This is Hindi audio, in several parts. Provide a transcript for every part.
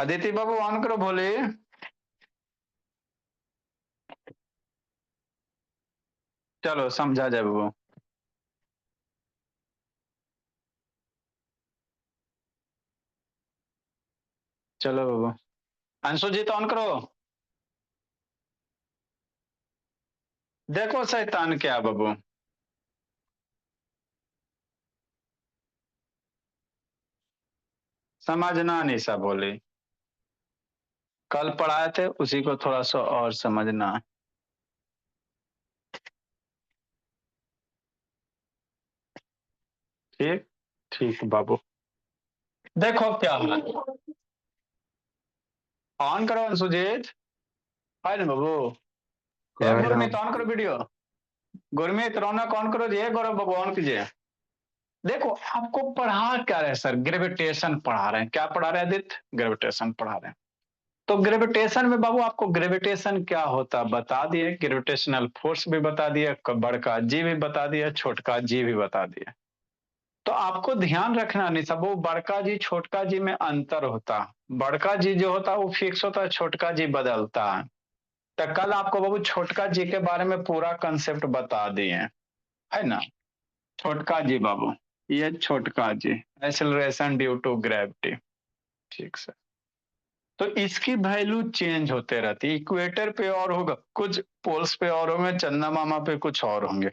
अदिति बाबू ऑन करो भोले। चलो समझा जाए बाबू। चलो बाबू। अंशु जी तो ऑन करो। देखो शैतान क्या बाबू। समझना नहीं सा बोले। कल पढ़ाए थे उसी को थोड़ा सा और समझना। ठीक। ठीक बाबू। देखो क्या है। ऑन करो अंशुजीत। है ना बाबू। ए गुरमीत ऑन करो वीडियो। गुरमीत रौनक ऑन करो जी। गौरव बाबू ऑन कीजिए। देखो आपको पढ़ा क्या रहे सर, ग्रेविटेशन पढ़ा रहे हैं। क्या पढ़ा रहे हैं आदित्य? ग्रेविटेशन पढ़ा रहे हैं। तो ग्रेविटेशन में बाबू आपको ग्रेविटेशन क्या होता बता दिए, ग्रेविटेशनल फोर्स भी बता दिए, बड़का जी भी बता दिया, छोटका जी भी बता दिए। तो आपको ध्यान रखना नहीं सब, वो बड़का जी छोटका जी में अंतर होता। बड़का जी जो होता है वो फिक्स होता है, छोटका जी बदलता है। तो कल आपको बाबू छोटका जी के बारे में पूरा कंसेप्ट बता दिए, है ना। छोटका जी बाबू, ये छोटका जी, एक्सेलरेशन ड्यू टू ग्रेविटी। ठीक सर। तो इसकी वैल्यू चेंज होते रहती है, इक्वेटर पे और होगा कुछ, पोल्स पे और होंगे, चंदा मामा पे कुछ और होंगे।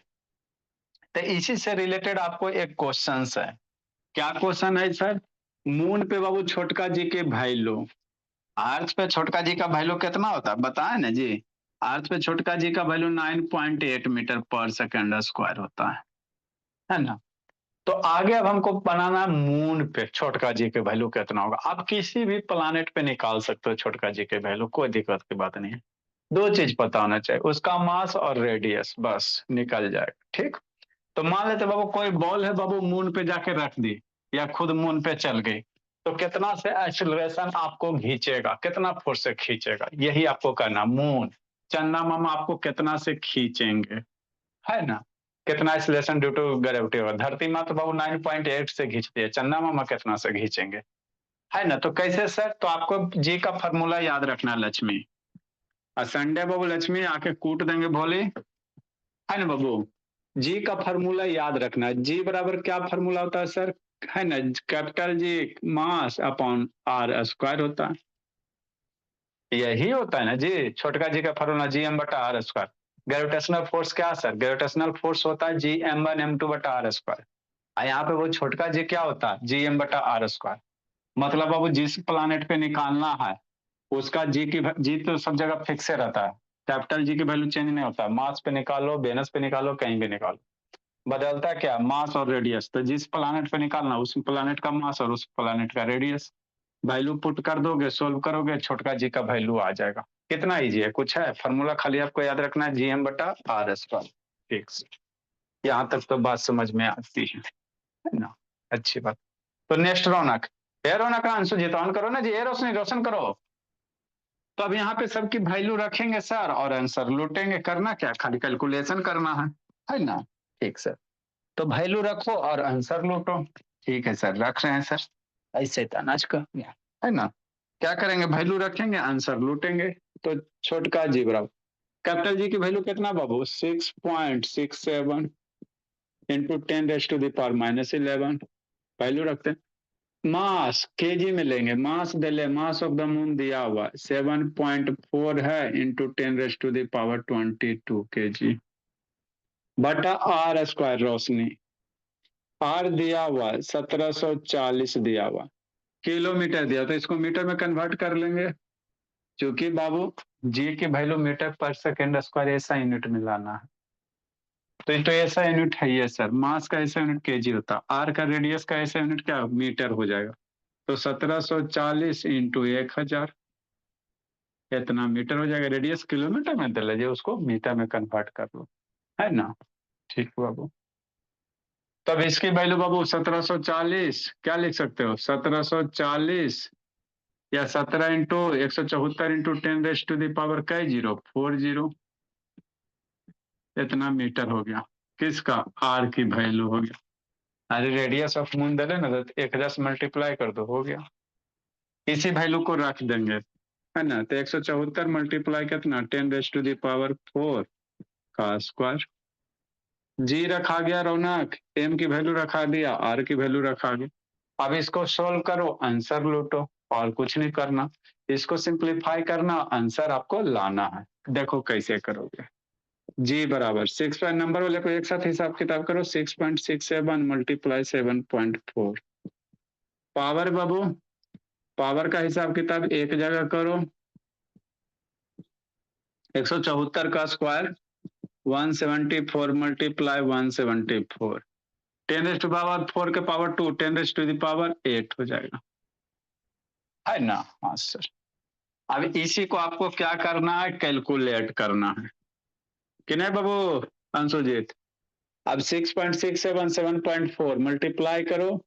तो इसी से रिलेटेड आपको एक क्वेश्चन है। क्या क्वेश्चन है सर? मून पे बाबू छोटका जी के वैल्यू, अर्थ पे छोटका जी का वैल्यू कितना होता है बताए ना जी। अर्थ पे छोटका जी का वैल्यू 9.8 मीटर पर सेकंड स्क्वायर होता है ना। तो आगे अब हमको बनाना है मून पे छोटका जी के वैल्यू कितना होगा। आप किसी भी प्लानेट पे निकाल सकते हो छोटका जी के वैल्यू, कोई दिक्कत की बात नहीं है। दो चीज पता होना चाहिए, उसका मास और रेडियस, बस निकल जाएगा। ठीक। तो मान लेते बाबू कोई बॉल है बाबू, मून पे जाके रख दी या खुद मून पे चल गई, तो कितना से एक्सीलरेशन आपको खींचेगा, कितना फोर्स से खींचेगा, यही आपको करना। मून, चंदा मामा आपको कितना से खींचेंगे, है ना। कितना एक्सीलरेशन ड्यू टू ग्रेविटी होगा। धरती माँ तो बाबू 9.8 से खींचती है, चंदा मामा कितना से खींचेंगे, है ना। तो कैसे सर? तो आपको जी का फॉर्मूला याद रखना, लक्ष्मी। और संडे बाबू लक्ष्मी आके कूट देंगे भोले, है ना बाबू। जी का फॉर्मूला याद रखना, जी बराबर क्या फॉर्मूला होता है सर, है ना। Capital G mass upon R square होता है, यही होता है ना जी। छोटका जी का फॉर्मूला जी एम बटा आर स्क्वायर। ग्रेविटेशनल फोर्स क्या सर? ग्रेविटेशनल फोर्स होता है जी M1 M2 बटा आर स्क्वायर। यहाँ पे वो छोटका जी क्या होता है? जी एम बटा आर स्क्वायर। मतलब अब जिस प्लानेट पे निकालना है उसका जी तो सब जगह फिक्स रहता है। कैपिटल जी की वैल्यू चेंज नहीं होता। मास पे निकालो, वेनस पे निकालो, कहीं भी निकालो, बदलता क्या? मास और रेडियस। तो जिस प्लानेट पे निकालना उस प्लानेट का मास और उस प्लानेट का रेडियस, वैल्यू पुट कर दोगे, सोल्व करोगे, छोटका जी का वैल्यू आ जाएगा। कितना इजी है, कुछ है फॉर्मूला, खाली आपको याद रखना है जीएम बटा आर स्क्वायर। ठीक। यहाँ तक तो बात समझ में आती है ना। अच्छी बात। तो नेक्स्ट रौनक, ए रौनक अंशु जी तो ऑन करो ना जी, ए रोशनी रोशन करो। तो अब यहाँ पे सबकी वैल्यू रखेंगे सर और आंसर लूटेंगे। करना क्या, खाली कैलकुलेशन करना है ना। ठीक सर। तो वैल्यू रखो और आंसर लूटो। ठीक है सर, रख रहे हैं सर। ऐसे तनाज का है ना। क्या करेंगे, वैल्यू रखेंगे, आंसर लूटेंगे। तो छोटका जी बराबर कैपिटल जी की वैल्यू कितना बाबू? 6.67 इंटू 10⁻⁻11। वैल्यू रखते हैं। मास केजी में लेंगे, मास दे ले, मास ऑफ द मून दिया हुआ 7.4 है इंटू 10⁻22 बटा आर स्क्वायर। रोशनी आर दिया हुआ 1740 दिया हुआ, किलोमीटर दिया तो इसको मीटर में कन्वर्ट कर लेंगे। क्योंकि बाबू जी की वैल्यू मीटर पर सेकेंड स्क्वायर ऐसा यूनिट में लाना है। तो ऐसा यूनिट है ये सर। मास का ऐसा यूनिट केजी होता है, आर का रेडियस का ऐसा यूनिट क्या मीटर हो जाएगा। तो 1740 इंटू 1000, इतना मीटर हो जाएगा। रेडियस किलोमीटर में दे लीजिए, उसको मीटर में कन्वर्ट कर लो, है ना। ठीक बाबू। तब इसकी वैल्यू बाबू 1740 क्या लिख सकते हो, 1740 या 17 इंटू 174 इंटू 10⁻⁴ कै जीरो 40, इतना मीटर हो गया। किसका? आर की वैल्यू हो गया। अरे रेडियस ऑफ मून दे ना, तो 1000 से मल्टीप्लाई कर दो, हो गया। इसी वैल्यू को रख देंगे, है ना। तो 174 मल्टीप्लाई कितना 10⁴ का स्क्वायर। जी रखा गया रौनक, एम की वैल्यू रखा दिया, आर की वैल्यू रखा गया। अब इसको सोल्व करो, आंसर लूटो, और कुछ नहीं करना। इसको सिंप्लीफाई करना, आंसर आपको लाना है। देखो कैसे करोगे। जी बराबर 6 नंबर वाले को एक साथ हिसाब किताब करो। 6.67 मल्टीप्लाई 7.4 पावर बाबू, पावर का हिसाब किताब एक जगह करो। 174 का स्क्वायर 174 मल्टीप्लाई 174 10⁴ के पावर 2 10⁻8 हो जाएगा, है ना। हाँ सर। अब इसी को आपको क्या करना है, कैलकुलेट करना है कि नहीं बाबू अंशुजीत। अब 6.67 7.4 मल्टीप्लाई करो,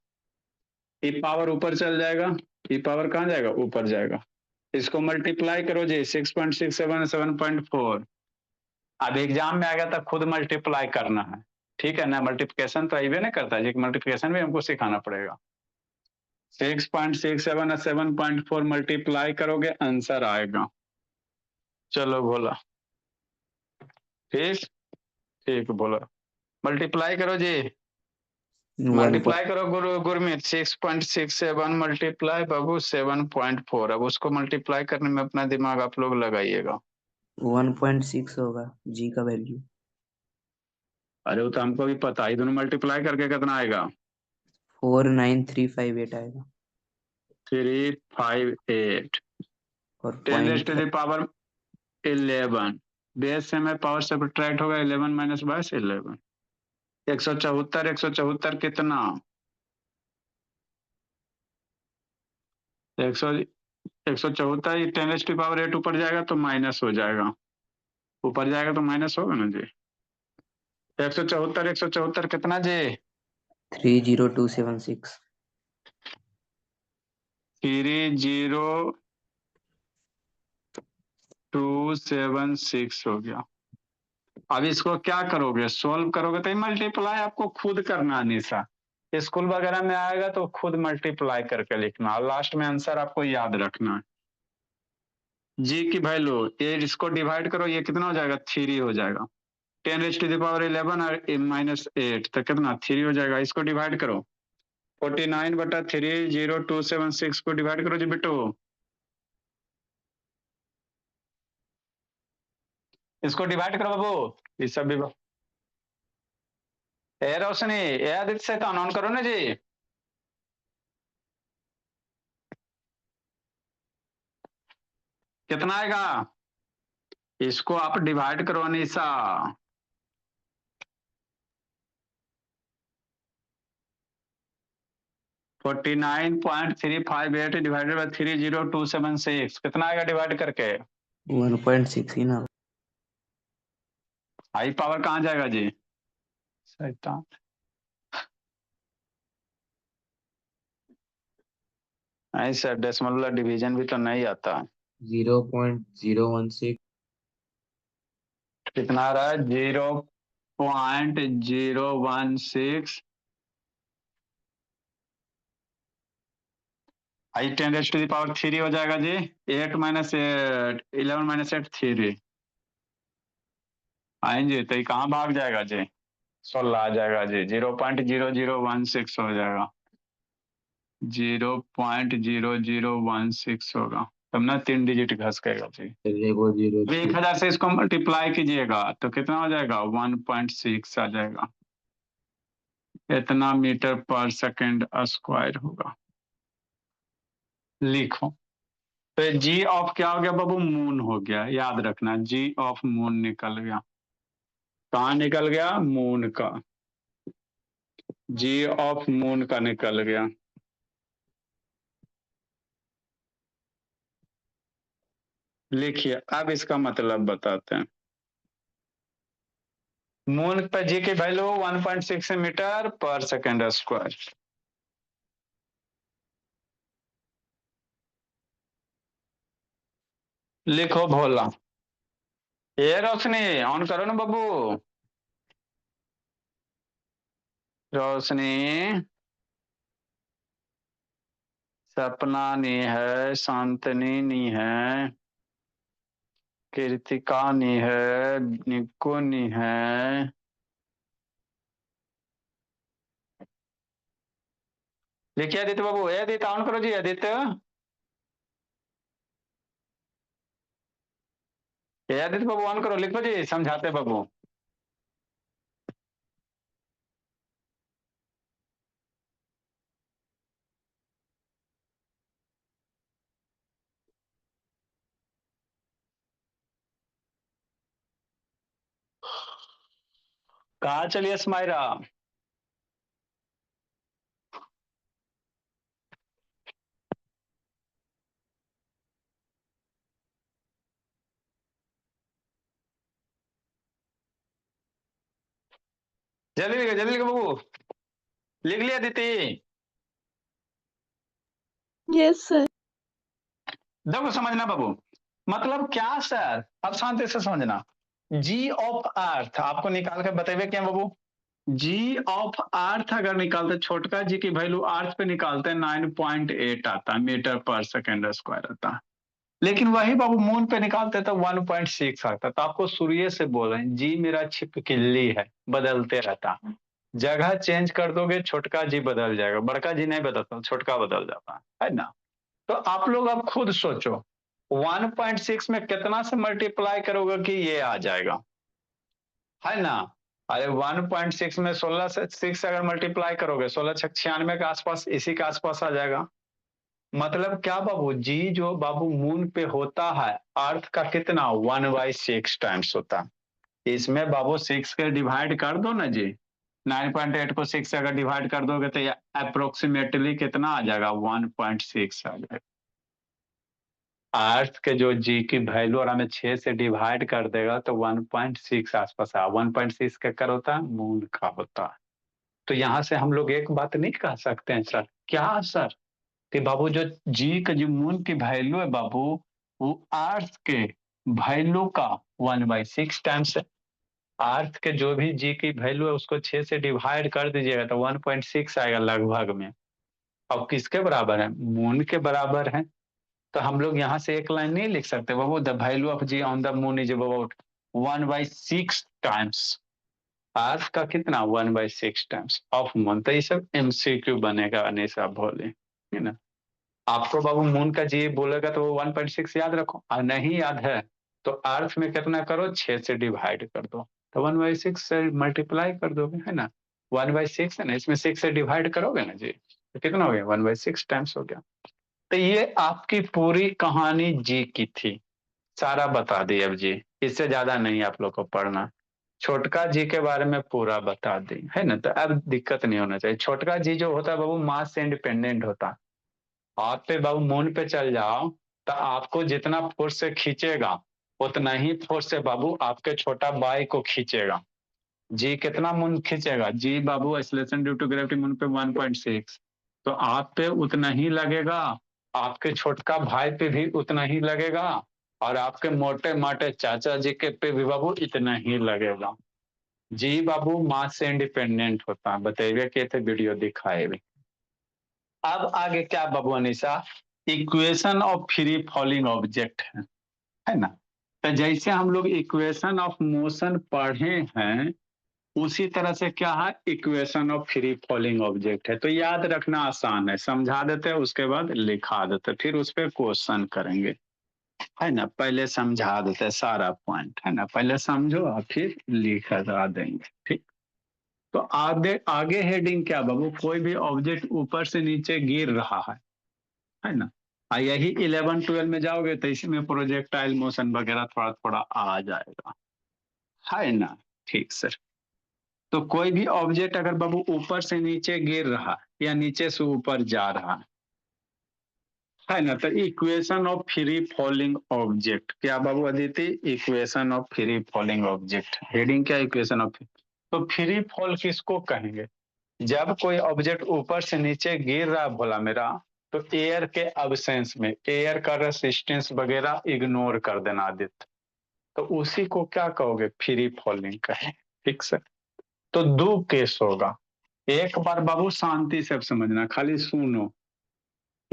ई पावर ऊपर चल जाएगा, ई पावर कहाँ जाएगा, ऊपर जाएगा। इसको मल्टीप्लाई करो जी 6.67 7.4। अब एग्जाम में आएगा तब खुद मल्टीप्लाई करना है, ठीक है ना। मल्टीप्लिकेशन तो आइए नहीं करता है, मल्टीप्लिकेशन भी हमको सिखाना पड़ेगा। 6.67 और 7.4 मल्टीप्लाई करोगे, आंसर आएगा। चलो बोला, ठीक ठीक बोलो, मल्टीप्लाई करो जी, मल्टीप्लाई करो गुरमीत। 6.67 मल्टीप्लाई बाबू 7.4। अब उसको मल्टीप्लाई करने में अपना दिमाग आप लोग लगाइएगा। 1.6 होगा जी का वैल्यू। अरे वो तो हमको भी पता है, दोनों मल्टीप्लाई करके कितना आएगा, 49358 आएगा। 358 और 10⁻11 बेस से में पावर सब्ट्रैक्ट होगा 11 माइनस बाय 11। 174 कितना 174 10⁻8 ऊपर जाएगा तो माइनस हो जाएगा, ऊपर जाएगा तो माइनस होगा ना जी। 174 कितना जी 30276। 30276 हो गया। अब इसको क्या करोगे, सोल्व करोगे तो मल्टीप्लाई आपको खुद करना निशा। स्कूल वगैरह में आएगा तो खुद मल्टीप्लाई करके लिखना, और लास्ट में आंसर आपको याद रखना है। जी की वैल्यू ये, इसको डिवाइड करो, ये कितना हो जाएगा 3 हो जाएगा। 10⁻11 और -8 तो कितना 3 हो जाएगा। इसको डिवाइड करो 49/30276 को डिवाइड करो जी बेटो। इसको डिवाइड करो बाबू, इस सब भी ए रोशनी ए आदित्य से ऑन करो ना जी। कितना आएगा, इसको आप डिवाइड करो अनीसा। 49.358 डिवाइडेड बाय 30276 कितना आएगा डिवाइड करके 1.6 ही ना। हाई पावर कहाँ जाएगा जी, शैतान। ऐसा डेसिमल डिवीजन भी तो नहीं आता। 0.016 कितना आ रहा है 0.016 आई 10⁻³ हो जाएगा जी। 8 माइनस 11 माइनस 8 3 आएंगे तो ये कहाँ भाग जाएगा जी 16 आ जाएगा जी। 0.0016 हो जाएगा, 0.0016 होगा, तब ना 3 डिजिट घस गएगा जी। 1000 से इसको मल्टीप्लाई कीजिएगा तो कितना हो जाएगा 1.6 आ जाएगा। इतना मीटर पर सेकेंड स्क्वायर होगा। लिखो तो जी ऑफ क्या हो गया बाबू, मून हो गया, याद रखना जी ऑफ मून निकल गया। कहाँ निकल गया, मून का, जी ऑफ मून का निकल गया। लिखिए अब इसका मतलब बताते हैं। मून पर जी की वैल्यू 1.6 मीटर पर सेकेंड स्क्वायर। लिखो भोला। ये रोशनी ऑन करो ना बाबू, रोशनी सपना नहीं है, शांतनी नहीं है, कृतिका नहीं है, निको नहीं है, लिखिए आदित्य बाबू। आदित्य ऑन करो जी आदित्य। आदित्य बाबू ऑन करो, लिखो जी, समझाते बाबू। कहा चलिए स्माइरा। जल्दी लिखो बाबू। लिख लिया दीदी। Yes sir. देखो समझना बाबू, मतलब क्या सर, अब शांति से समझना। जी ऑफ अर्थ आपको निकाल के बताइए क्या बाबू। जी ऑफ अर्थ अगर निकालते, छोटका जी की वैल्यू अर्थ पे निकालते हैं 9.8 आता है मीटर पर सेकेंड स्क्वायर आता है। लेकिन वही बाबू मून पे निकालते तो 1.6 आता। तो आपको सूर्य से बोल रहे हैं जी मेरा छिपकली है, बदलते रहता, जगह चेंज कर दोगे छोटका जी बदल जाएगा, बड़का जी नहीं बदलता, छोटका बदल जाता है ना। तो आप लोग अब खुद सोचो 1.6 में कितना से मल्टीप्लाई करोगे कि ये आ जाएगा, है ना। अरे 1.6 में 16 से 6 अगर मल्टीप्लाई करोगे 16 छक 96 के आसपास, इसी के आसपास आ जाएगा। मतलब क्या बाबू, जी जो बाबू मून पे होता है अर्थ का कितना 1/6 टाइम्स होता है। इसमें बाबू 6 के डिवाइड कर दो ना जी, 9.8 को 6 से अगर डिवाइड कर दोगे तो अप्रोक्सीमेटली कितना आ जाएगा 1.6 आ जाएगा। अर्थ के जो जी की वैल्यू और हमें 6 से डिवाइड कर देगा तो 1.6 आसपास आ। 1.6 का कर होता है मून का होता है। तो यहाँ से हम लोग एक बात नहीं कह सकते हैं सर, क्या सर, कि बाबू जो जी का जो मून की वैल्यू है बाबू, वो अर्थ के वैल्यू का 1/6 टाइम्स है। अर्थ के जो भी जी की वैल्यू है उसको 6 से डिवाइड कर दीजिएगा तो 1.6 आएगा लगभग में। अब किसके बराबर है, मून के बराबर है। तो हम लोग यहाँ से एक लाइन नहीं लिख सकते बाबू, the value of G on the moon is about 1/6 times earth का कितना 1/6 टाइम्स ऑफ मून। तो ये सब एमसीक्यू बनेगा अनिशा भोले, है ना। आपको बाबू मून का जी बोलेगा तो वो 1.6 याद रखो, और नहीं याद है तो अर्थ में कितना करो 6 से डिवाइड कर दो तो 1/6 से मल्टीप्लाई कर दोगे, है ना। 1/6 है ना, इसमें 6 से डिवाइड करोगे ना जी तो कितना हो गया 1/6 टाइम्स हो गया। तो ये आपकी पूरी कहानी जी की थी, सारा बता दी अब जी, इससे ज्यादा नहीं आप लोग को पढ़ना। छोटका जी के बारे में पूरा बता दी, है ना। तो अब दिक्कत नहीं होना चाहिए। छोटका जी जो होता है बाबू मास से इंडिपेंडेंट होता है। आप पे बाबू मून पे चल जाओ तो आपको जितना फोर्स से खींचेगा उतना ही फोर्स से बाबू आपके छोटा बाई को खींचेगा। जी कितना मून खींचेगा, जी बाबू acceleration due to gravity moon पे 1.6, तो आप पे उतना ही लगेगा, आपके छोटका भाई पे भी उतना ही लगेगा, और आपके मोटे माटे चाचा जी के पे भी बाबू इतना ही लगेगा। जी बाबू मास से इंडिपेंडेंट होता है, बताइए कि थे वीडियो दिखाए भी। अब आगे क्या बाबू Anisha, equation of free falling object है ना। तो जैसे हम लोग इक्वेशन ऑफ मोशन पढ़े हैं उसी तरह से क्या है equation of free falling object है। तो याद रखना आसान है, समझा देते हैं उसके बाद लिखा देते, फिर उस पर क्वेश्चन करेंगे, है ना। पहले समझा देते सारा पॉइंट, है ना, पहले समझो और फिर लिखा देंगे, ठीक। तो आगे आगे हेडिंग क्या बाबू, कोई भी ऑब्जेक्ट ऊपर से नीचे गिर रहा है ना। यही 11-12 में जाओगे तो इसमें प्रोजेक्टाइल मोशन वगैरह थोड़ा थोड़ा आ जाएगा, है ना। ठीक सर। तो कोई भी ऑब्जेक्ट अगर बाबू ऊपर से नीचे गिर रहा या नीचे से ऊपर जा रहा है ना, तो equation of free falling object क्या बाबू Aditi, equation of free falling object heading क्या, इक्वेशन ऑफ। तो फ्री फॉल किसको कहेंगे, जब कोई ऑब्जेक्ट ऊपर से नीचे गिर रहा भोला मेरा, तो एयर के अब्सेंस में एयर का रेसिस्टेंस वगैरह इग्नोर कर देना आदित्य, तो उसी को क्या कहोगे फ्री फॉलिंग कहे, ठीक सर। तो दो केस होगा, एक बार बाबू शांति से समझना, खाली सुनो।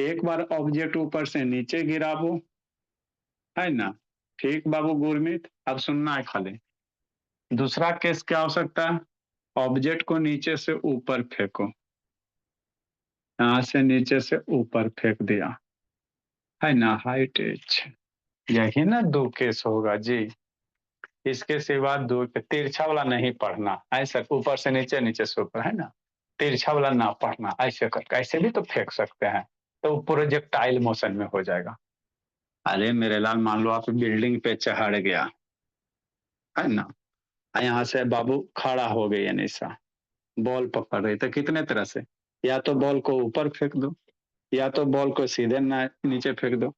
एक बार ऑब्जेक्ट ऊपर से नीचे गिरावो, है ना। ठीक बाबू गुरमीत, अब सुनना है खाली। दूसरा केस क्या हो सकता है, ऑब्जेक्ट को नीचे से ऊपर फेंको, यहां से नीचे से ऊपर फेंक दिया, है ना, हाइट एच। यही ना दो केस होगा जी, इसके सिवा दो। तिरछा वाला नहीं पढ़ना, ऐसा ऊपर से नीचे, नीचे से ऊपर, है ना। तिरछा वाला ना पढ़ना, ऐसे करके ऐसे भी तो फेंक सकते हैं, तो प्रोजेक्टाइल मोशन में हो जाएगा। अरे मेरे लाल, मान लो आप बिल्डिंग पे चढ़ गया, है ना, यहाँ से बाबू खड़ा हो गए, निशा बॉल पकड़ रही, तो कितने तरह से, या तो बॉल को ऊपर फेंक दो, या तो बॉल को सीधे नीचे फेंक दो,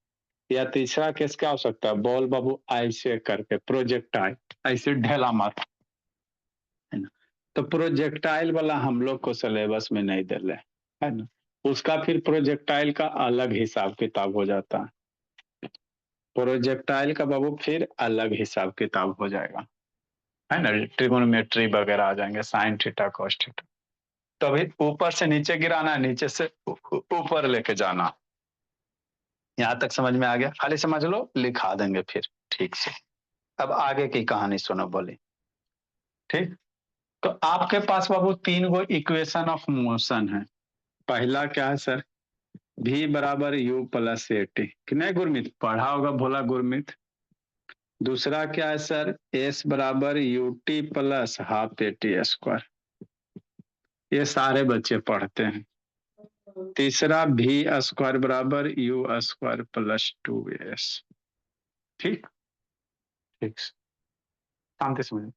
या तीसरा केस क्या हो सकता है, बॉल बाबू ऐसे करके प्रोजेक्टाइल ऐसे ढेला मार, है ना। तो प्रोजेक्टाइल वाला हम लोग को सिलेबस में नहीं दे रहे, है ना। उसका फिर प्रोजेक्टाइल का अलग हिसाब किताब हो जाता है, प्रोजेक्टाइल का बाबू फिर अलग हिसाब किताब हो जाएगा, है ना। ट्रिगोनोमेट्री वगैरह आ जाएंगे, साइन थीटा कॉस थीटा। तो अभी ऊपर से नीचे गिराना, नीचे से ऊपर लेके जाना, यहां तक समझ में आ गया। खाली समझ लो, लिखा देंगे फिर ठीक से। अब आगे की कहानी सुनो, बोली ठीक। तो आपके पास बाबू तीन गो इक्वेशन ऑफ मोशन है। पहला क्या है सर, v बराबर u प्लस ए टी, नहीं गुरमीत पढ़ा होगा, भोला गुरमीत। दूसरा क्या है सर, s बराबर U T plus half A T square, ये सारे बच्चे पढ़ते हैं। तीसरा भी स्क्वायर बराबर यू स्क्वायर प्लस 2s। ठीक ठीक, शांति समझ।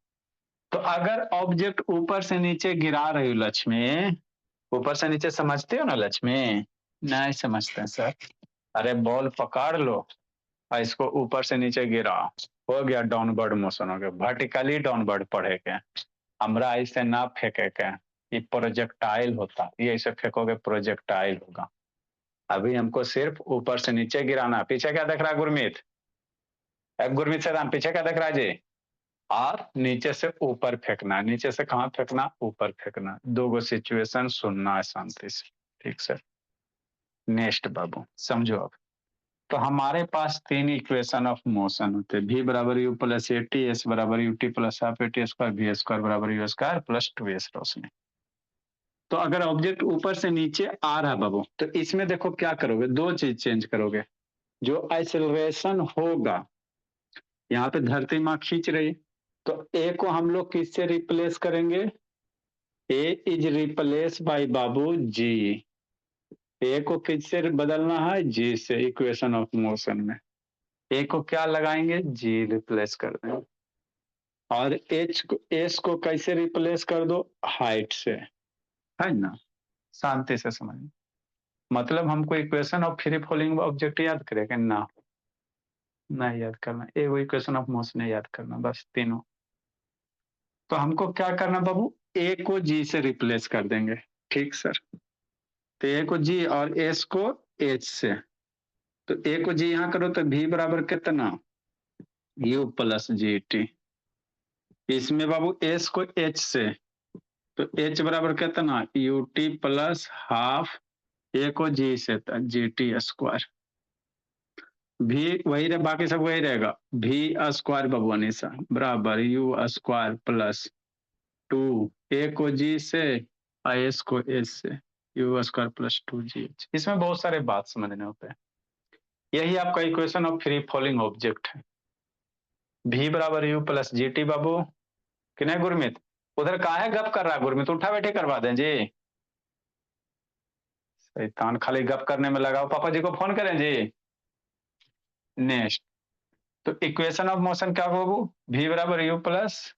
तो अगर ऑब्जेक्ट ऊपर से नीचे गिरा रही हो लक्ष्मी, ऊपर से नीचे समझते हो ना लक्ष्मी, नहीं समझते हैं सर। अरे बॉल पकड़ लो और इसको ऊपर से नीचे गिरा, हो गया डाउनवर्ड मोशन, हो गया वर्टिकली डाउनवर्ड पढ़े के। हमरा ऐसे ना फेंके के, ये प्रोजेक्टाइल होता, ये ऐसे फेंकोगे प्रोजेक्टाइल होगा। अभी हमको सिर्फ ऊपर से नीचे गिराना। पीछे क्या देख रहा है गुरमीत, गुरमीत सैदान पीछे क्या देख रहा है जी, और नीचे से ऊपर फेंकना, नीचे से कहाँ फेंकना, ऊपर फेंकना। दो गो सिचुएशन सुनना है शांति से, ठीक सर। नेक्स्ट बाबू समझो अब। तो हमारे पास तीन इक्वेशन ऑफ मोशन होते हैं, v बराबर U plus A T, S बराबर U T plus half A T square, V square बराबर U square plus 2s Roshni. तो अगर ऑब्जेक्ट ऊपर से नीचे आ रहा बाबू, तो इसमें देखो क्या करोगे, दो चीज चेंज करोगे। जो एक्सेलरेशन होगा, यहाँ पे धरती माँ खींच रही, तो ए को हम लोग किससे रिप्लेस करेंगे, ए इज रिप्लेस बाय बाबू जी। ए को किससे बदलना है, जी से, इक्वेशन ऑफ मोशन में ए को क्या लगाएंगे, जी रिप्लेस कर देंगे। और एस को कैसे रिप्लेस कर दो, हाइट से, है ना। शांति से समझ, मतलब हमको equation of free falling object याद करेगा ना, नहीं याद करना, एगो इक्वेशन ऑफ मोशन याद करना, बस तीनों। तो हमको क्या करना बाबू, ए को जी से रिप्लेस कर देंगे, ठीक सर। तो ए को जी और एस को एच से। तो ए को जी यहाँ करो तो भी बराबर कितना, यू प्लस जी टी। इसमें बाबू एस को एच से, तो एच बराबर कितना, यू टी प्लस हाफ, ए को जी से जी टी स्क्वायर। भी वही रहे, बाकी सब वही रहेगा, भी स्क्वायर बाबू अनिशा बराबर यू स्क्वायर प्लस 2, ए को जी से और एस को एस से, यू स्क्वायर प्लस 2gh। इसमें बहुत सारे बात समझने होते हैं। यही आपका equation of free falling object है। भी बराबर यू प्लस जी टी बाबू, कि नहीं गुरमीत, उधर काहे गप कर रहा है गुरमीत, उठा बैठे करवा दें जी। शैतान खाली गप करने में लगाओ, पापा जी को फोन करें जी। नेक्स्ट, तो इक्वेशन ऑफ मोशन क्या होगा बाबू, भी बराबर यू प्लस,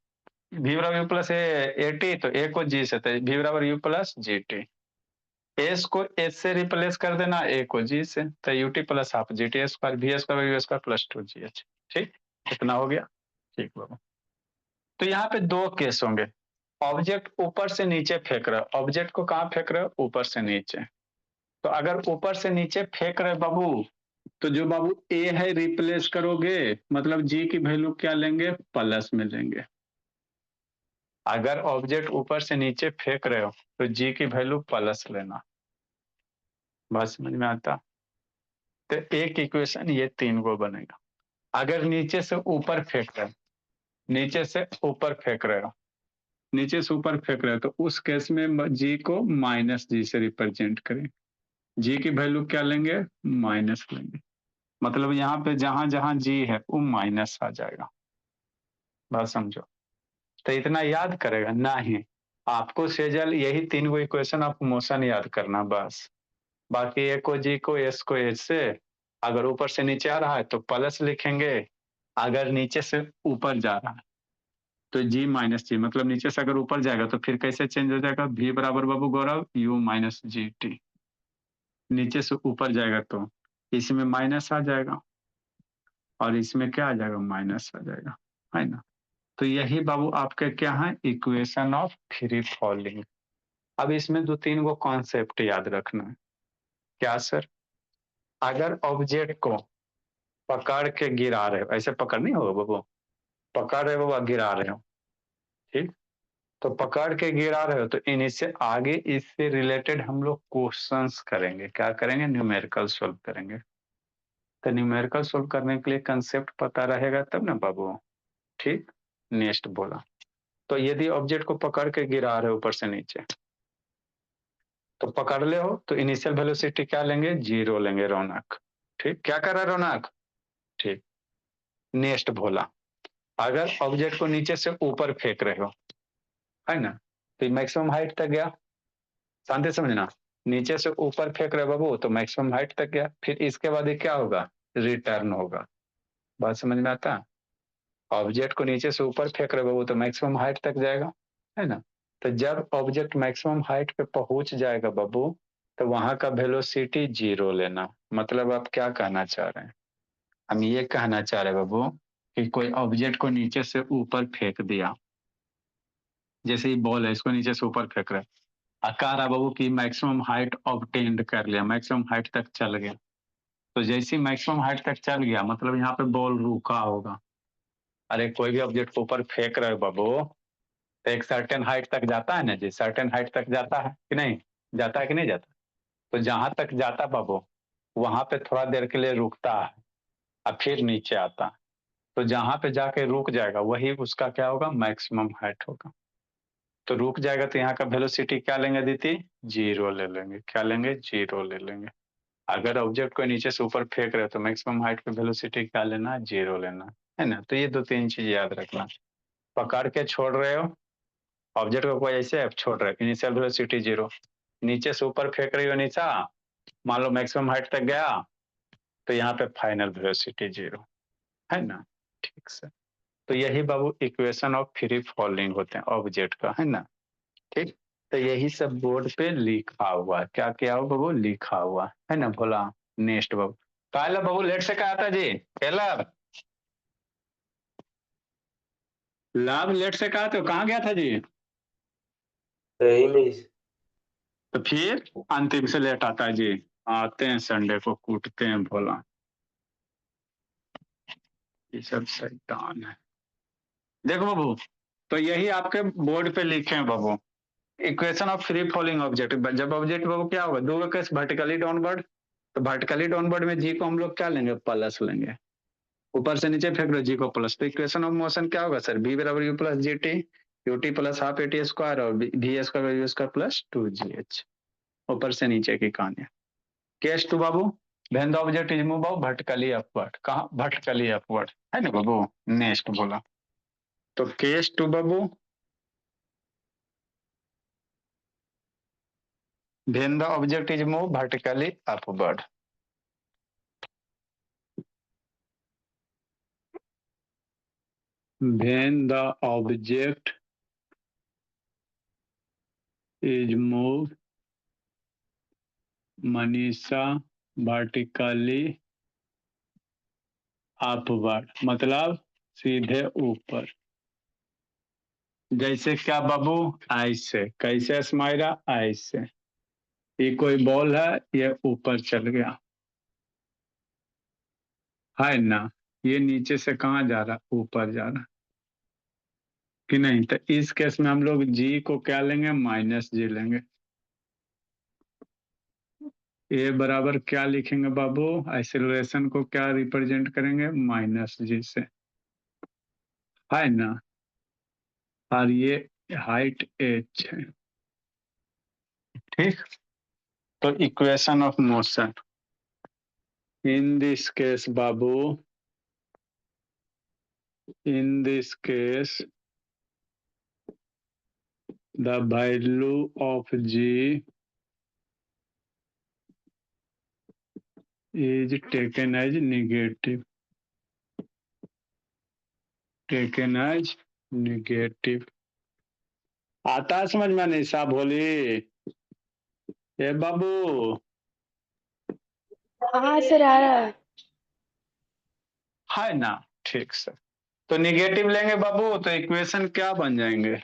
भी बराबर यू प्लस ए टी, तो ए को जी से, तो भी बराबर U plus G T. S को एस से रिप्लेस कर देना, ए को जी से, तो U T plus half G T square, भी square U square plus 2gh। ठीक, इतना हो गया, ठीक बाबू। तो यहाँ पे दो केस होंगे, ऑब्जेक्ट ऊपर से नीचे फेंक रहे हो, ऑब्जेक्ट को कहाँ फेंक रहे हो, ऊपर से नीचे। तो अगर ऊपर से नीचे फेंक रहे बाबू, तो जो बाबू ए है रिप्लेस करोगे, मतलब जी की वैल्यू क्या लेंगे, प्लस में लेंगे। अगर ऑब्जेक्ट ऊपर से नीचे फेंक रहे हो तो जी की वैल्यू प्लस लेना, बस समझ में आता। तो एक इक्वेशन ये 3 को बनेगा। अगर नीचे से ऊपर फेंक रहे हो, नीचे से ऊपर फेंक रहे हो, नीचे से ऊपर फेंक रहे हो, तो उस केस में जी को माइनस जी से रिप्रेजेंट करें। जी की वैल्यू क्या लेंगे? माइनस लेंगे। मतलब यहाँ पे जहां जहां जी है वो माइनस आ जाएगा। बात समझो। तो इतना याद करेगा नहीं, आपको सेजल यही 3 गो इक्वेशन ऑफ मोशन याद करना बस। बाकी ए को जी को एस को एच से, अगर ऊपर से नीचे आ रहा है तो प्लस लिखेंगे, अगर नीचे से ऊपर जा रहा है तो जी माइनस जी, मतलब नीचे से अगर ऊपर जाएगा तो फिर कैसे चेंज हो जाएगा? भी बराबर बाबू गौरव यू माइनस जी टी। नीचे से ऊपर जाएगा तो इसमें माइनस आ जाएगा और इसमें क्या आ जाएगा? माइनस आ जाएगा, है ना। तो यही बाबू आपके क्या है? Equation of free falling. अब इसमें 2-3 गो कॉन्सेप्ट याद रखना है। क्या सर? अगर ऑब्जेक्ट को पकड़ के गिरा रहे हो, ऐसे पकड़ नहीं होगा बाबू, पकड़ रहे हो गिरा रहे हो, ठीक। तो पकड़ के गिरा रहे हो तो इनसे आगे इससे रिलेटेड हम लोग क्वेश्चंस करेंगे। क्या करेंगे? न्यूमेरिकल सोल्व करेंगे। तो न्यूमेरिकल सोल्व करने के लिए कंसेप्ट पता रहेगा तब ना बाबू, ठीक। नेक्स्ट बोला, तो यदि ऑब्जेक्ट को पकड़ के गिरा रहे हो ऊपर से नीचे, तो पकड़ ले हो तो इनिशियल वेलोसिटी क्या लेंगे? 0 लेंगे रौनक, ठीक। क्या कर रहा है रौनक? ठीक। नेक्स्ट बोला, अगर ऑब्जेक्ट को नीचे से ऊपर फेंक रहे हो, है ना, तो मैक्सिमम हाइट तक गया। शांति समझना, नीचे से ऊपर फेंक रहे बाबू तो मैक्सिमम हाइट तक गया, फिर इसके बाद ये क्या होगा? रिटर्न होगा। बात समझ में आता? ऑब्जेक्ट को नीचे से ऊपर फेंक रहे बाबू तो मैक्सिमम हाइट तक जाएगा, है ना। तो जब ऑब्जेक्ट मैक्सिमम हाइट पे पहुंच जाएगा बाबू, तो वहां का वेलोसिटी 0 लेना। मतलब आप क्या कहना चाह रहे हैं? हम ये कहना चाह रहे हैं बाबू कि कोई ऑब्जेक्ट को नीचे से ऊपर फेंक दिया, जैसे ही बॉल है इसको नीचे से ऊपर फेंक रहे, आकार है बाबू की मैक्सिमम हाइट ऑब्टेन्ड कर लिया, मैक्सिमम हाइट तक चल गया। तो जैसे ही मैक्सिमम हाइट तक चल गया मतलब यहाँ पे बॉल रुका होगा। अरे कोई भी ऑब्जेक्ट को ऊपर फेंक रहे हो बाबू तो एक सर्टेन हाइट तक जाता है ना जी, सर्टेन हाइट तक जाता है कि नहीं? जाता है कि नहीं जाता? तो जहां तक जाता बाबू वहां पे थोड़ा देर के लिए रुकता है और फिर नीचे आता है। तो जहां पे जाके रुक जाएगा वही उसका क्या होगा? मैक्सिमम हाइट होगा। तो रुक जाएगा तो यहाँ का वेलोसिटी क्या लेंगे दीदी? 0 ले लेंगे। क्या लेंगे? 0 ले लेंगे। अगर ऑब्जेक्ट को नीचे से ऊपर फेंक रहे हो तो मैक्सिमम हाइट पे वेलोसिटी क्या लेना? 0 लेना, है ना। तो ये 2-3 चीज याद रखना। पकड़ के छोड़ रहे हो ऑब्जेक्ट को, कोई ऐसे आप छोड़ रहे हो, इनिशियल वेलोसिटी 0, नीचे से ऊपर फेंक रही हो नीचा, मान लो मैक्सिमम हाइट तक गया तो यहाँ पे फाइनल वेलोसिटी 0, है ना। ठीक से, तो यही बाबू इक्वेशन ऑफ फ्री फॉलिंग होते हैं ऑब्जेक्ट का, है ना। ठीक। तो यही सब बोर्ड पे लिखा हुआ है। क्या क्या हो बाबू? लिखा हुआ है ना। बोला नेक्स्ट बाबू, पहला बाबू लेट से कहा था जी, पहला लाभ लेट से कहा तो कहाँ गया था जी? सही में। तो फिर अंतिम से लेट आता है जी। आते हैं संडे को कूटते हैं भोला, ये सब शैतान है। देखो बाबू, तो यही आपके बोर्ड पे लिखे हैं बाबू, equation of free falling object. जब ऑब्जेक्ट बाबू क्या होगा? दो केस, वर्टिकली डाउनवर्ड, तो वर्टिकली डाउनवर्ड में जी को हम लोग क्या लेंगे? प्लस लेंगे। ऊपर से नीचे फेंक दो जी को प्लस, तो इक्वेशन ऑफ मोशन क्या होगा सर? बी बराबर U plus G T, U T plus half A T square और V square U square plus 2gh। ऊपर से नीचे की कहानी। केस टू बाबू, when the object is move vertically upward, कहाँ? वर्टिकली अपवर्ड, है ना बाबू। नेक्स्ट बोला, तो केस टू बाबू, when the object is move vertically upward. When the object is moved Manisha vertically upward, मतलब सीधे ऊपर। जैसे क्या बाबू? ऐसे। कैसे स्माइरा? ऐसे। ये कोई बॉल है, ये ऊपर चल गया, है ना। ये नीचे से कहाँ जा रहा? ऊपर जा रहा, कि नहीं। तो इस केस में हम लोग जी को क्या लेंगे? माइनस जी लेंगे। ए बराबर क्या लिखेंगे बाबू, एक्सेलरेशन को क्या रिप्रेजेंट करेंगे, -g से, है ना। और ये हाइट h है, ठीक। तो equation of motion in this case Babu, in this case the value of g is taken as negative, taken as negative। आता है समझ में नहीं साहब, बोली ए बाबू। हाँ सर आ रहा है ना, ठीक सर। तो निगेटिव लेंगे बाबू तो इक्वेशन क्या बन जाएंगे,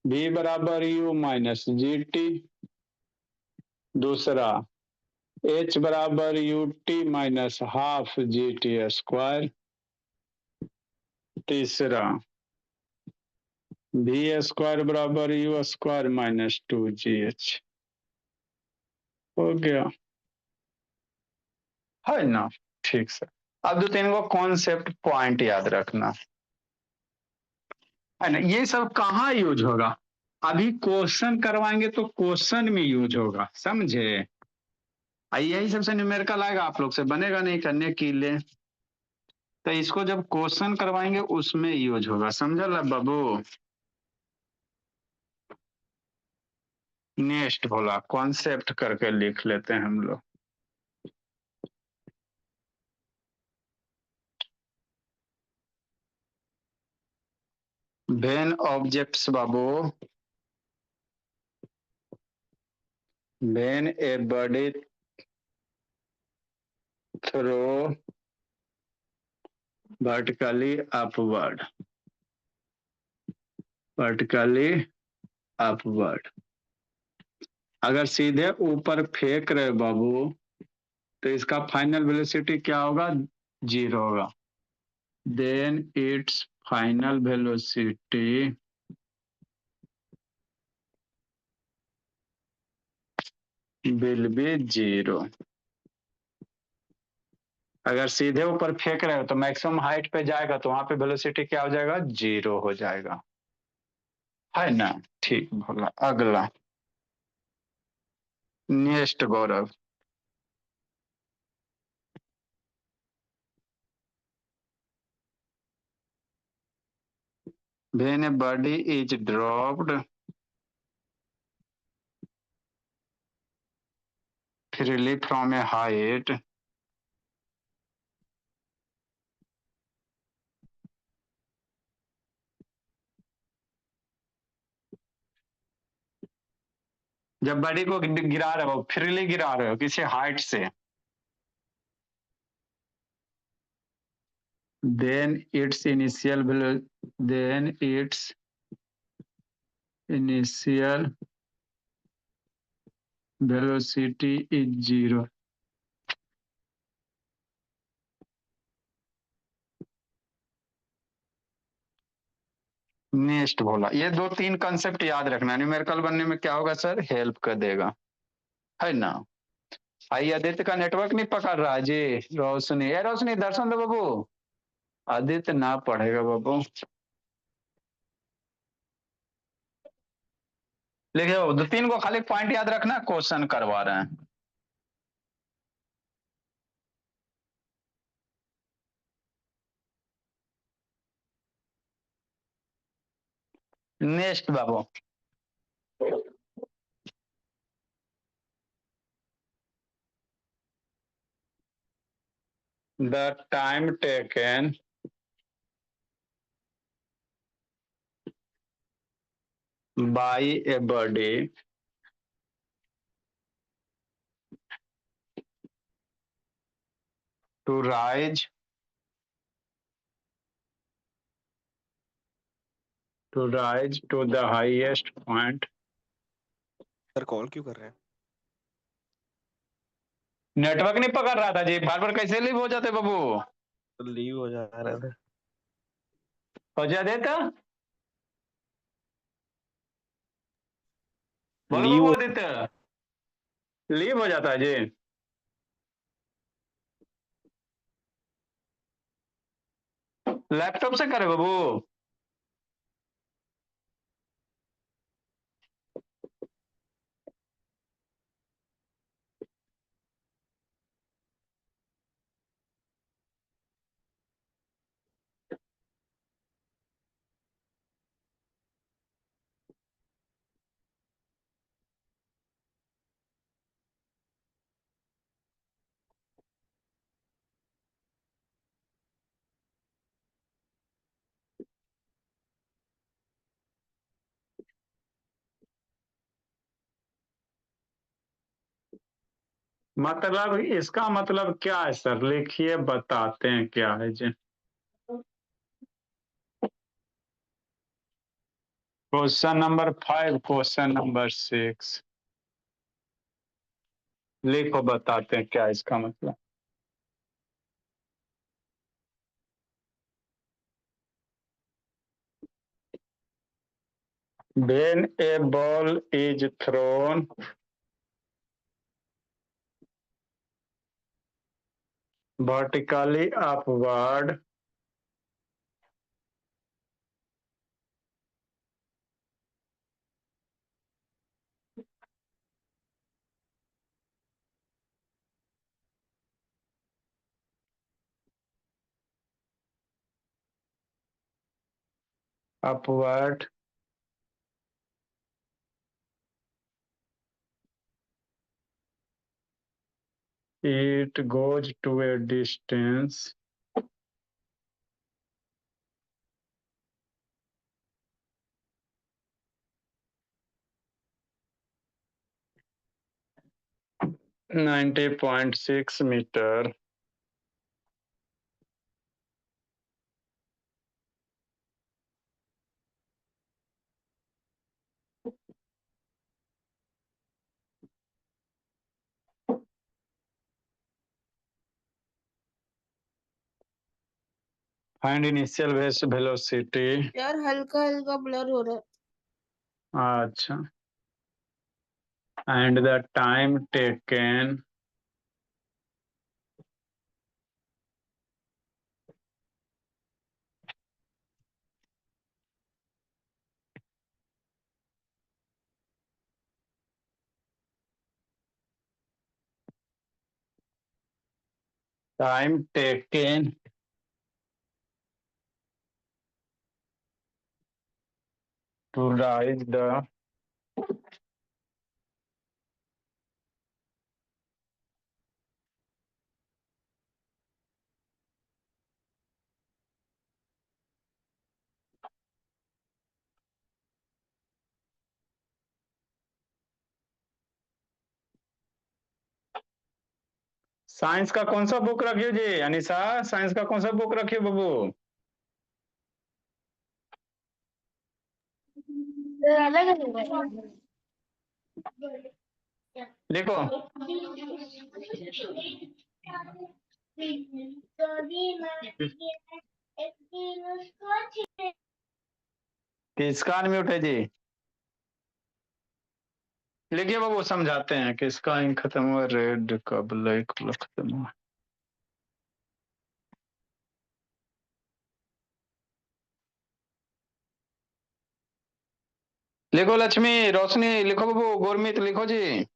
v बराबर u माइनस जी टी, दूसरा h बराबर U T minus half G T square, तीसरा v स्क्वायर बराबर u स्क्वायर माइनस 2gh, हो गया, है ना, ठीक सर। अब दो तीन को कॉन्सेप्ट पॉइंट याद रखना है ना, ये सब कहाँ यूज होगा, अभी क्वेश्चन करवाएंगे तो क्वेश्चन में यूज होगा, समझे। यही सबसे न्यूमेरिकल आएगा, आप लोग से बनेगा नहीं करने के लिए, तो इसको जब क्वेश्चन करवाएंगे उसमें यूज होगा, समझल बाबू। नेक्स्ट बोला कॉन्सेप्ट करके लिख लेते हैं हम लोग। वेन ऑब्जेक्ट्स बाबू, when a body throw vertically upward, vertically upward, अगर सीधे ऊपर फेंक रहे बाबू तो इसका फाइनल वेलोसिटी क्या होगा, 0 होगा। Then it's final velocity will be 0। अगर सीधे ऊपर फेंक रहे हो तो मैक्सिमम हाइट पे जाएगा तो वहां पे वेलोसिटी क्या हो जाएगा, 0 हो जाएगा, है ना, ठीक। बोला अगला, next Gaurav, when a body is dropped freely from a height जब बॉडी को गिरा रहे हो, फ्रीली गिरा रहे हो किसी हाइट से, then its initial velocity is 0। Next बोला, ये दो तीन कंसेप्ट याद रखना, न्यूमेरिकल बनने में क्या होगा सर, हेल्प कर देगा, है ना। आइए आदित्य का नेटवर्क नहीं पकड़ रहा जी, रोशनी, ए रोशनी दर्शन दो बाबू, आदित्य ना पढ़ेगा बाबू, लिखे दो तीन को खाली पॉइंट याद रखना, क्वेश्चन करवा रहे हैं। Next Babu, the time taken by a body to rise to the highest point। Sir call क्यों कर रहे हैं? नेटवर्क नहीं पकड़ रहा था जी, बार बार कैसे लीव हो जाते बाबू, तो लीव हो जा रहा था। हो जा देता, बोलो लीव बाबू हो आदित्य, लीव हो जाता है जी। लैपटॉप से करे बाबू। मतलब इसका मतलब क्या है सर, लिखिए बताते हैं क्या है जी। क्वेश्चन नंबर 5, क्वेश्चन नंबर 6 लिखो, बताते हैं क्या है इसका मतलब। When a ball is thrown vertically upward, upward, it goes to a distance (90.6 meters) Find initial velocity. यार हल्का हल्का ब्लर हो रहा है। अच्छा, and the time taken time taken to rise the science का कौन सा बुक रखियो जी अनिशा, साइंस का कौन सा बुक रखियो बाबू? अलग अलग देखो किसका अनम्यूट है जी? लिखिए बाबू, समझाते हैं किसका इंक खत्म हुआ, रेड का ब्लैक खत्म हुआ। लिखो लक्ष्मी, रोशनी लिखो बाबू, गुरमीत लिखो जी।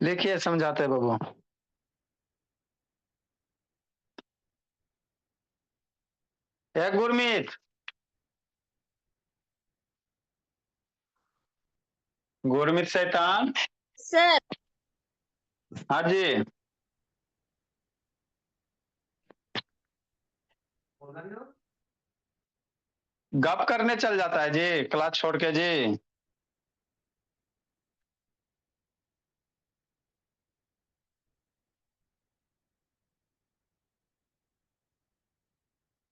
लिखिए, समझाते हैं बाबू। गुरमीत, गुरमीत शैतान। सर हाँ जी, गप करने चल जाता है जी क्लास छोड़ के जी।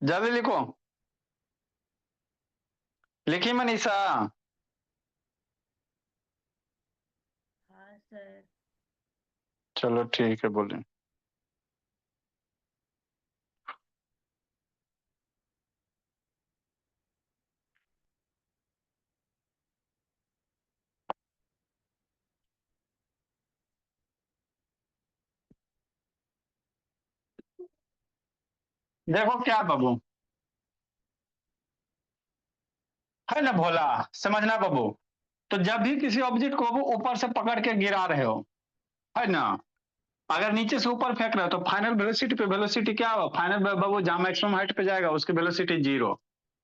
जल्दी लिखो, लिखी मनीषा। हाँ सर। चलो ठीक है, बोले। देखो क्या बाबू है ना, भोला समझना बाबू। तो जब भी किसी ऑब्जेक्ट को बाबू ऊपर से पकड़ के गिरा रहे हो, है ना, अगर नीचे से ऊपर फेंक रहे हो तो फाइनल वेलोसिटी पे वेलोसिटी क्या हो, फाइनल बाबू जहां मैक्सिमम हाइट पे जाएगा उसकी वेलोसिटी जीरो।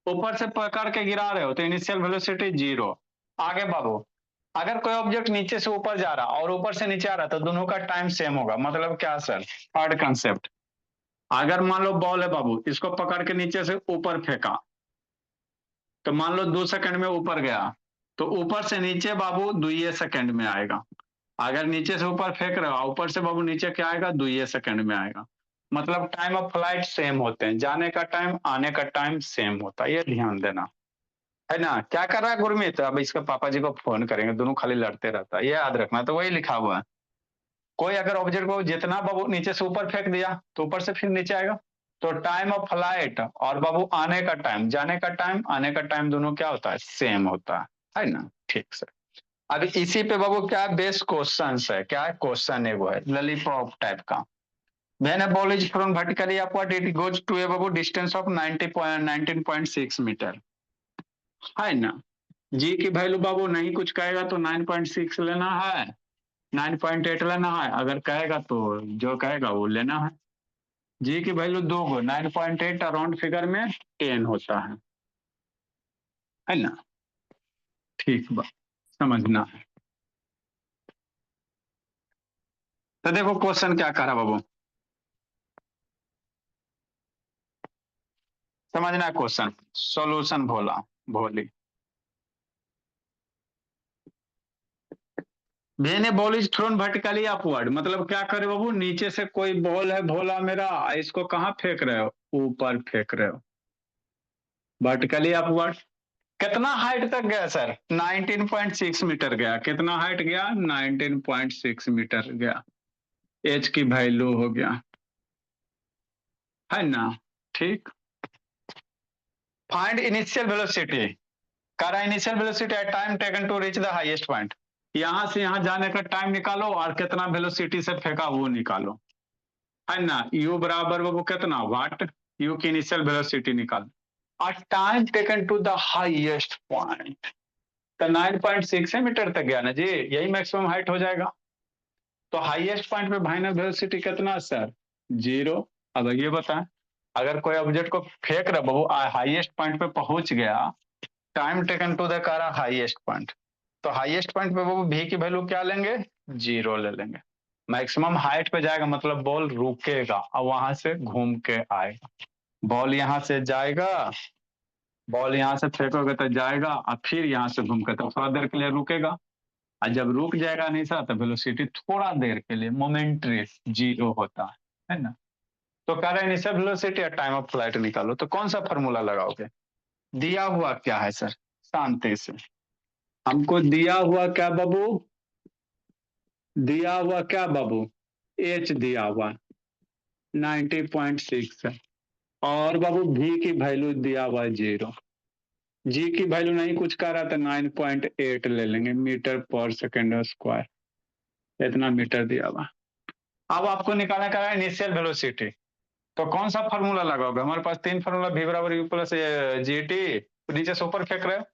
ऊपर से पकड़ के गिरा रहे हो तो इनिशियल वेलोसिटी जीरो। आगे बाबू, अगर कोई ऑब्जेक्ट नीचे से ऊपर जा रहा और ऊपर से नीचे आ रहा तो दोनों का टाइम सेम होगा। मतलब क्या सर, थर्ड कंसेप्ट। अगर मान लो बॉल है बाबू, इसको पकड़ के नीचे से ऊपर फेंका, तो मान लो 2 सेकंड में ऊपर गया, तो ऊपर से नीचे बाबू 2 सेकंड में आएगा। अगर नीचे से ऊपर फेंक रहे हो, ऊपर से बाबू नीचे क्या आएगा, 2 सेकंड में आएगा। मतलब टाइम ऑफ फ्लाइट सेम होते हैं, जाने का टाइम आने का टाइम सेम होता है, ये ध्यान देना, है ना। क्या कर रहा है गुरमीत, अब इसके पापा जी को फोन करेंगे, दोनों खाली लड़ते रहता है, ये याद रखना। तो वही लिखा हुआ है, कोई अगर ऑब्जेक्ट को जितना बाबू नीचे से ऊपर फेंक दिया तो ऊपर से फिर नीचे आएगा। तो टाइम ऑफ फ्लाइट और बाबू आने का टाइम, जाने का टाइम आने का टाइम दोनों क्या होता है, सेम होता है ना। ठीक से अभी इसी पे बाबू क्या बेस्ट क्वेश्चन है, क्या है क्वेश्चन है, वो है लॉलीपॉप टाइप का। When a ball is thrown vertically upward, it goes to a बाबू distance of 19.6 मीटर, है ना। जी की वैल्यू बाबू नहीं कुछ कहेगा तो 9.6 लेना है, 9.8 लेना है, अगर कहेगा तो जो कहेगा वो लेना है। जी की वैल्यू दो गो 9.8 राउंड फिगर में 10 होता है ना। ठीक बात समझना है। तो देखो क्वेश्चन क्या कह रहा बाबू, समझना क्वेश्चन, सॉल्यूशन भोला भोली। When a ball is thrown vertically upward, मतलब क्या करे बाबू, नीचे से कोई बॉल है भोला मेरा, इसको कहाँ फेंक रहे हो, ऊपर फेंक रहे हो वर्टिकली अपवर्ड। कितना हाइट तक गया सर, 19.6 मीटर गया। कितना हाइट गया, 19.6 मीटर गया। एच की वैल्यू हो गया, है ना। ठीक, फाइंड इनिशियल वेलोसिटी, कह रहा है initial velocity at time taken to reach the highest point. यहां से यहां जाने का टाइम निकालो और कितना वेलोसिटी से फेंका वो निकालो, है ना। यू बराबर वो कितना वाट, यू की इनिशियल वेलोसिटी निकालो और time taken to the highest point. तो 9.6 मीटर तक गया ना जी, यही मैक्सिमम हाइट हो जाएगा। तो हाईएस्ट पॉइंट पे फाइनल वेलोसिटी कितना सर, जीरो। अब ये बताएं, अगर कोई ऑब्जेक्ट को फेंक रहा बाबू, हाईएस्ट पॉइंट पे पहुंच गया, टाइम टेकन टू द करा हाईएस्ट पॉइंट, तो हाईएस्ट पॉइंट पे बाबू भी की वैल्यू क्या लेंगे, जीरो ले लेंगे। मैक्सिमम हाइट पे जाएगा मतलब बॉल रुकेगा और वहां से घूम के आएगा। बॉल यहां से जाएगा, बॉल यहां से फेंकोगे तो जाएगा और फिर यहां से घूम के तो थोड़ा देर के लिए रुकेगा, और जब रुक जाएगा नहीं सर तो वेलोसिटी थोड़ा देर के लिए मोमेंट्री जीरो होता है ना। तो कह रहे हैं इनिशियल वेलोसिटी और टाइम ऑफ फ्लाइट निकालो, तो कौन सा फॉर्मूला लगाओगे। दिया हुआ क्या है सर, शांति से, हमको दिया हुआ क्या बाबू, दिया हुआ क्या बाबू, एच दिया हुआ 90.6 है, और बाबू भी की वैल्यू दिया हुआ जीरो। जी की वैल्यू नहीं कुछ कह रहा था, 9.8 ले लेंगे मीटर पर सेकेंड स्क्वायर, इतना मीटर दिया हुआ। अब आपको निकालना क्या है इनिशियल वेलोसिटी, तो कौन सा फॉर्मूला लगाओगे, हमारे पास तीन फॉर्मूला, v बराबर यू प्लस जी टी, नीचे से ऊपर फेंक रहे हो।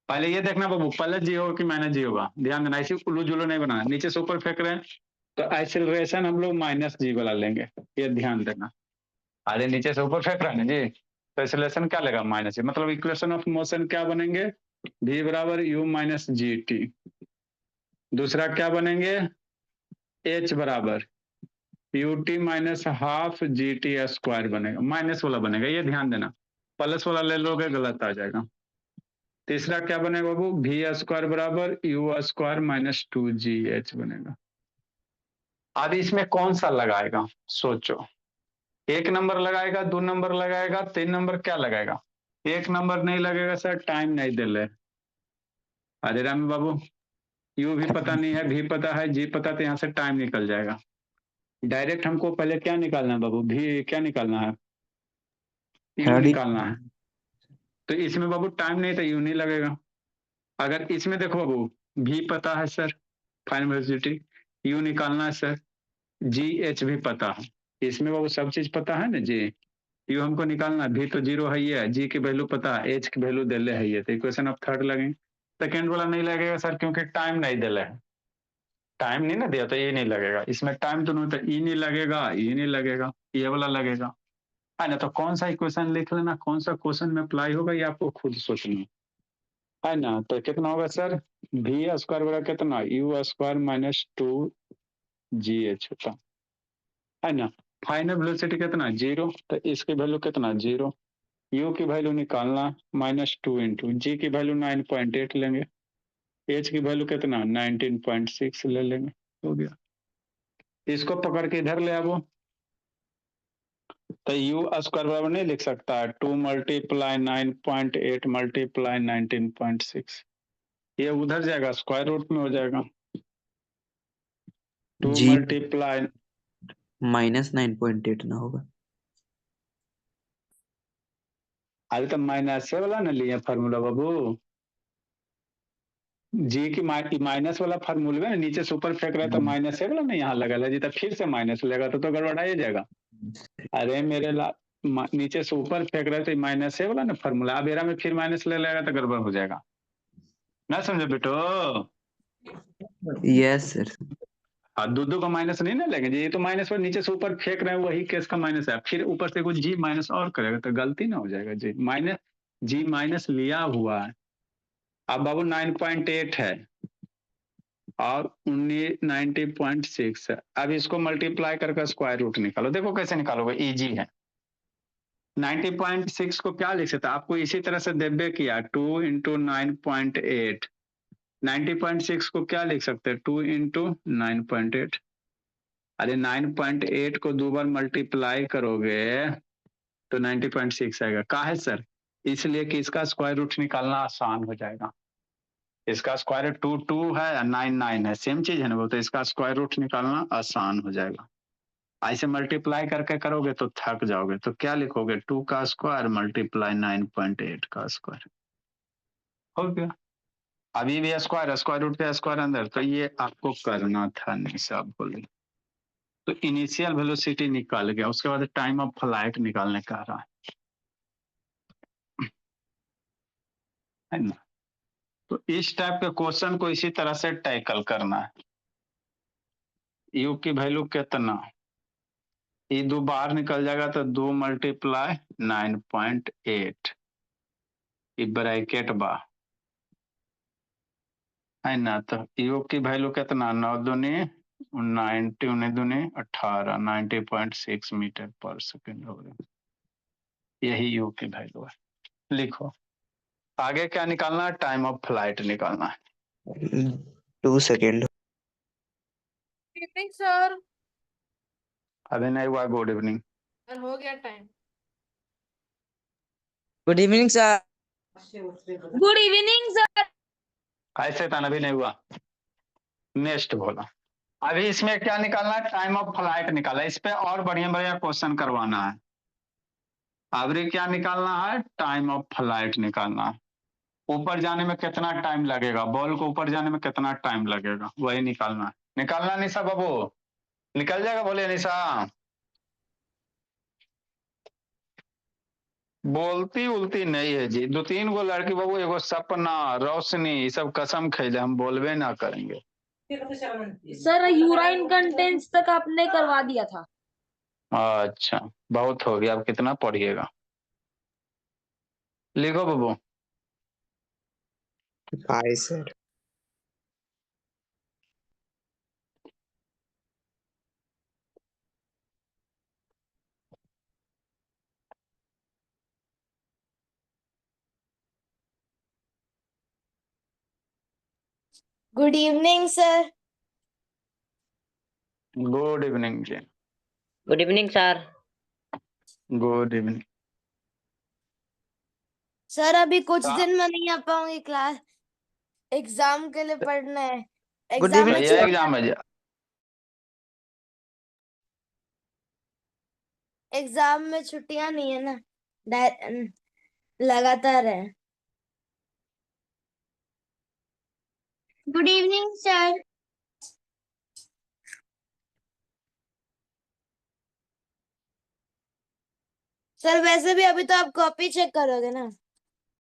पहले ये देखना बाबू प्लस जी होगा कि माइनस जी होगा, ध्यान देना, ऐसी उल्लू जुल्लू नहीं बनाना। नीचे से ऊपर फेंक रहे हैं तो एक्सेलरेशन हम लोग माइनस जी वाला लेंगे, ये ध्यान देना। अरे नीचे से ऊपर फेंक रहे हैं ना जी, तो एक्सेलरेशन क्या लेगा, माइनस जी। मतलब इक्वेशन ऑफ मोशन क्या बनेंगे, v बराबर यू माइनस जी टी। दूसरा क्या बनेंगे, h बराबर U T minus half G T square बनेगा, माइनस वाला बनेगा, ये ध्यान देना। प्लस वाला ले लोगे गलत आ जाएगा। तीसरा क्या बनेगा बाबू, भी स्क्वायर बराबर यू स्क्वायर माइनस 2GH बनेगा। अब इसमें कौन सा लगाएगा सोचो, 1 नंबर लगाएगा, 2 नंबर लगाएगा, 3 नंबर क्या लगाएगा? 1 नंबर नहीं लगेगा सर, टाइम नहीं दे ले। अरे राम बाबू, यू भी पता नहीं है, भी पता है, जी पता, तो यहाँ से टाइम निकल जाएगा। डायरेक्ट हमको पहले क्या निकालना है बाबू, भी क्या निकालना है, यू निकालना है। तो इसमें बाबू टाइम नहीं तो यू नहीं लगेगा। अगर इसमें देखो बाबू, भी पता है सर, फाइनल वेलोसिटी, यू निकालना है सर, GH भी पता है। इसमें बाबू सब चीज पता है ना जी। यू हमको निकालना है, भी तो 0 है, ये जी की वैल्यू पता है, एच की वैल्यू दिले है, ये तो इक्वेशन ऑफ थर्ड लगेंगे। सेकेंड वाला नहीं लगेगा सर, क्योंकि टाइम नहीं दिले है, टाइम नहीं ना दिया तो ये नहीं लगेगा। इसमें टाइम तो नहीं, तो ई नहीं लगेगा, ई नहीं लगेगा, ये वाला लगेगा है ना। तो कौन सा इक्वेशन लिख लेना, कौन सा क्वेश्चन में अप्लाई होगा, ये आपको खुद सोचना है ना। तो कितना होगा सर, भी स्क्वायर बराबर कितना, यू स्क्वायर माइनस 2GH होता है ना। फाइनल वेलोसिटी कितना, 0, तो इसकी वैल्यू कितना, 0। यू की वैल्यू निकालना -2 इंटू जी की वैल्यू 9.8 लेंगे, एच की वैल्यू कितना 19.6 ले लेंगे, हो गया। इसको पकड़ के इधर ले आवो, तो यू स्क्वायर बराबर नहीं लिख सकता, 2 मल्टीप्लाई 9.8 मल्टीप्लाई 19.6, ये उधर जाएगा, स्क्वायर रूट में हो जाएगा। 2 जी मल्टीप्लाई -9.8 ना होगा। अरे तो माइनस वाला ना लिया फार्मूला बाबू, जी की माइनस वाला फार्मूला नीचे से ऊपर फेंक रहा है, तो माइनस वाला ना यहाँ लगा है जी, तो फिर से माइनस लेगा तो गड़बड़ा ही जाएगा। अरे मेरे नीचे से ऊपर फेंक रहे तो माइनस वाला ना फार्मूला, अब एरा में फिर माइनस ले लेगा तो गड़बड़ हो जाएगा ना, समझे बेटो। Yes sir. हाँ, दो का माइनस नहीं ना लेंगे जी, ये तो माइनस पर नीचे से ऊपर फेंक रहे हैं, वही केस का माइनस है, फिर ऊपर से कुछ जी माइनस और करेगा तो गलती ना हो जाएगा जी, माइनस जी माइनस लिया हुआ है। अब बाबू 9.8 है और 90.6 है, अब इसको मल्टीप्लाई करके स्क्वायर रूट निकालो, देखो कैसे निकालोगे, इजी है। 90.6 को क्या लिख सकते हैं, आपको इसी तरह से देबे किया 2 इंटू 9.8, 90.6 को क्या लिख सकते हैं, 2 इंटू 9.8। अरे 9.8 को 2 बार मल्टीप्लाई करोगे तो 90.6 आएगा। का है सर, इसलिए कि इसका स्क्वायर रूट निकालना आसान हो जाएगा। इसका स्क्वायर रूट 2 है, 9 है, सेम चीज है ना वो, तो इसका स्क्वायर रूट निकालना आसान हो जाएगा। ऐसे मल्टीप्लाई करके करोगे तो थक जाओगे, तो क्या लिखोगे, 2 का स्क्वायर मल्टीप्लाई 9.8 का स्क्वायर, हो गया। अभी भी स्क्वायर, स्क्वायर रूट का स्क्वायर अंदर, तो ये आपको करना था, नहीं साहब बोले। तो इनिशियल वेलोसिटी निकाल गया, उसके बाद टाइम ऑफ फ्लाइट निकालने का रहा है ना। तो इस टाइप के क्वेश्चन को इसी तरह से टैकल करना है। यू की वैल्यू कितना, ये 2 बाहर निकल जाएगा तो 2 मल्टीप्लाई 9.8, ये ब्रैकेट बा है ना। तो यू की वैल्यू कितना, 9 दूनी 90, 19 दूनी 18, 90.6 मीटर पर सेकेंड हो गया, यही यू की वैल्यू है। लिखो आगे क्या निकालना है, टाइम ऑफ फ्लाइट निकालना है। 2 सेकेंड। Evening sir. अभी नहीं हुआ, गुड इवनिंग। सर हो गया time. Good evening sir. Good evening sir. ऐसे था, अभी नहीं हुआ, नेक्स्ट बोला। अभी इसमें क्या निकालना है, टाइम ऑफ फ्लाइट निकाला, इस पे और बढ़िया बढ़िया क्वेश्चन करवाना है। अभी क्या निकालना है, टाइम ऑफ फ्लाइट निकालना है। ऊपर जाने में कितना टाइम लगेगा, बॉल को ऊपर जाने में कितना टाइम लगेगा, वही निकालना है। निकालना निशा बाबू, निकल जाएगा, बोले निशा। बोलती उलती नहीं है जी, 2-3 गो लड़की बाबू, एगो सपना, रोशनी, ये सब कसम खैले हम बोलबे ना करेंगे। सर यूराइन कंटेंट्स तक आपने करवा दिया था। अच्छा, बहुत हो गया, अब कितना पढ़िएगा, लिखो बाबू। Bye sir. Good evening sir. Good evening जी। Good evening sir. Good evening. Sir अभी कुछ हाँ। दिन में नहीं आ पाऊंगी क्लास, एग्जाम के लिए पढ़ना है। Good एग्जाम में evening, भैया sir. एग्जाम है जी। एग्जाम में छुट्टियां नहीं है ना, लगातार है। Good evening sir. सर वैसे भी अभी तो आप कॉपी चेक करोगे ना।